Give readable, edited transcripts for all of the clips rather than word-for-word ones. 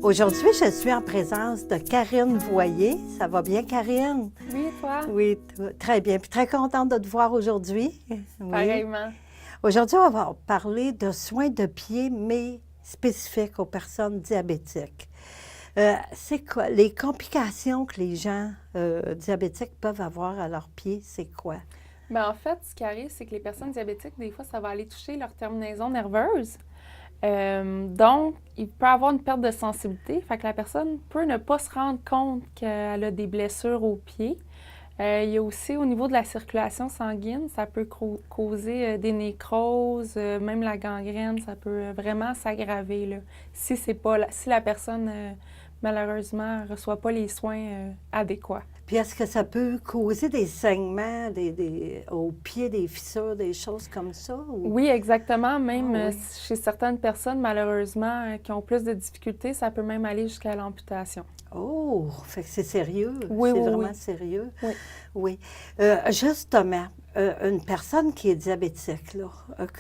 Aujourd'hui, je suis en présence de Karine Voyer. Ça va bien, Karine? Oui, et toi? Oui, très bien. Puis très contente de te voir aujourd'hui. Oui. Pareillement. Aujourd'hui, on va parler de soins de pied, mais spécifiques aux personnes diabétiques. C'est quoi? Les complications que les gens diabétiques peuvent avoir à leurs pieds, c'est quoi? Bien, en fait, ce qui arrive, c'est que les personnes diabétiques, des fois, ça va aller toucher leur terminaison nerveuse. Donc, il peut avoir une perte de sensibilité. Fait que la personne peut ne pas se rendre compte qu'elle a des blessures aux pieds. Il y a aussi au niveau de la circulation sanguine, ça peut causer des nécroses, même la gangrène, ça peut vraiment s'aggraver là, si c'est pas si la personne malheureusement ne reçoit pas les soins adéquats. Puis est-ce que ça peut causer des saignements au pied, des fissures, des choses comme ça? Ou... Oui, exactement. Même oui. Chez certaines personnes, malheureusement, qui ont plus de difficultés, ça peut même aller jusqu'à l'amputation. Oh, fait que c'est sérieux. Oui, c'est oui, vraiment oui. sérieux. Oui. Oui. Justement, une personne qui est diabétique, là,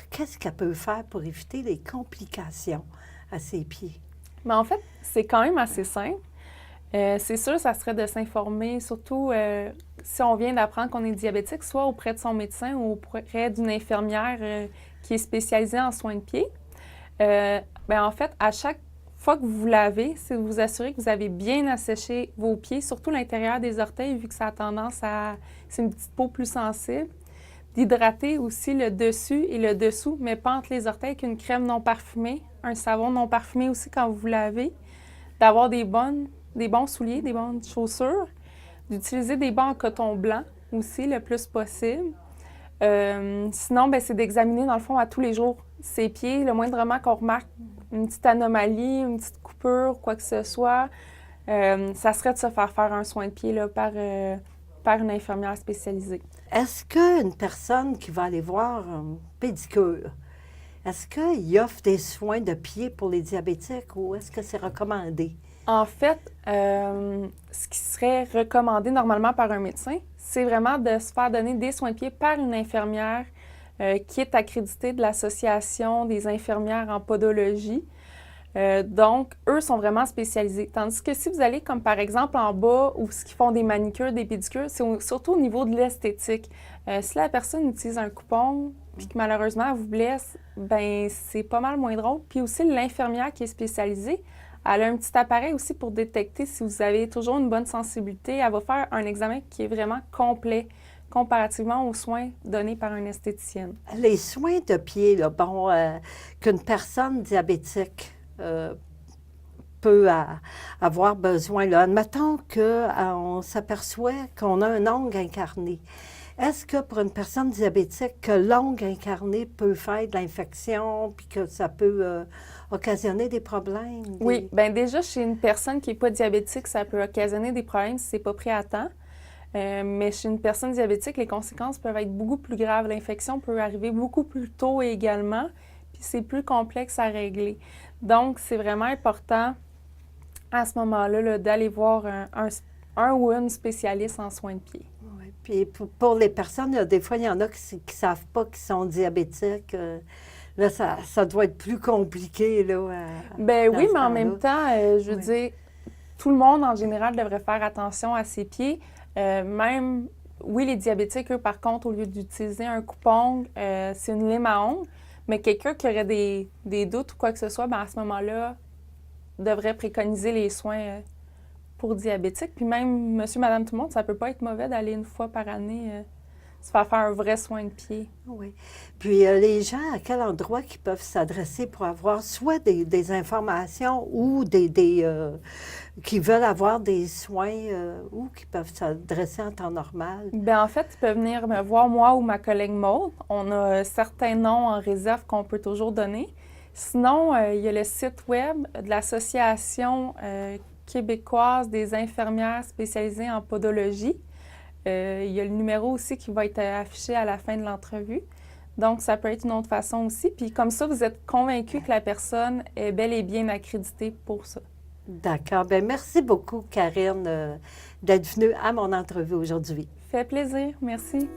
qu'est-ce qu'elle peut faire pour éviter les complications à ses pieds? Mais en fait, c'est quand même assez simple. C'est sûr, ça serait de s'informer, surtout si on vient d'apprendre qu'on est diabétique, soit auprès de son médecin ou auprès d'une infirmière qui est spécialisée en soins de pied. En fait, à chaque fois que vous vous lavez, c'est de vous assurer que vous avez bien asséché vos pieds, surtout l'intérieur des orteils, vu que ça a tendance à... C'est une petite peau plus sensible. D'hydrater aussi le dessus et le dessous, mais pas entre les orteils, avec une crème non parfumée, un savon non parfumé aussi quand vous vous lavez. D'avoir des bons souliers, des bonnes chaussures, d'utiliser des bas en coton blanc aussi le plus possible. Sinon, c'est d'examiner dans le fond à tous les jours ses pieds, le moindrement qu'on remarque une petite anomalie, une petite coupure, quoi que ce soit, ça serait de se faire un soin de pied là, par une infirmière spécialisée. Est-ce qu'une personne qui va aller voir un pédicure, est-ce qu'il offre des soins de pied pour les diabétiques ou est-ce que c'est recommandé? En fait, ce qui serait recommandé normalement par un médecin, c'est vraiment de se faire donner des soins de pied par une infirmière qui est accréditée de l'Association des infirmières en podologie. Donc, eux sont vraiment spécialisés. Tandis que si vous allez, comme par exemple en bas, où ce qu'ils font des manicures, des pédicures, c'est surtout au niveau de l'esthétique. Si la personne utilise un coupon, puis que malheureusement elle vous blesse, c'est pas mal moins drôle. Puis aussi, l'infirmière qui est spécialisée, elle a un petit appareil aussi pour détecter si vous avez toujours une bonne sensibilité. Elle va faire un examen qui est vraiment complet comparativement aux soins donnés par une esthéticienne. Les soins de pied, là, qu'une personne diabétique peut avoir besoin. Là. Admettons qu'on s'aperçoit qu'on a un ongle incarné. Est-ce que pour une personne diabétique, que l'ongle incarné peut faire de l'infection puis que ça peut occasionner des problèmes? Oui, bien déjà, chez une personne qui n'est pas diabétique, ça peut occasionner des problèmes si ce n'est pas pris à temps. Mais chez une personne diabétique, les conséquences peuvent être beaucoup plus graves. L'infection peut arriver beaucoup plus tôt également, puis c'est plus complexe à régler. Donc, c'est vraiment important à ce moment-là là, d'aller voir un ou une spécialiste en soins de pied. Oui, puis pour les personnes, là, des fois, il y en a qui ne savent pas qu'ils sont diabétiques. Là, ça doit être plus compliqué. Là, oui, mais en même temps, je veux dire, tout le monde en général devrait faire attention à ses pieds. Même, oui, les diabétiques, eux, par contre, au lieu d'utiliser un coupe-ongle, c'est une lime à ongles. Mais quelqu'un qui aurait des doutes ou quoi que ce soit, à ce moment-là, devrait préconiser les soins pour diabétiques. Puis même, monsieur, madame, tout le monde, ça peut pas être mauvais d'aller une fois par année se faire un vrai soin de pied. Oui. Puis les gens, à quel endroit qu'ils peuvent s'adresser pour avoir soit des informations ou qui veulent avoir des soins ou qui peuvent s'adresser en temps normal? En fait, ils peuvent venir me voir, moi ou ma collègue Maude. On a certains noms en réserve qu'on peut toujours donner. Sinon, il y a le site web de l'Association québécoise des infirmières spécialisées en podologie. Il y a le numéro aussi qui va être affiché à la fin de l'entrevue. Donc, ça peut être une autre façon aussi. Puis comme ça, vous êtes convaincu que la personne est bel et bien accréditée pour ça. D'accord. Bien, merci beaucoup, Karine, d'être venue à mon entrevue aujourd'hui. Fait plaisir. Merci.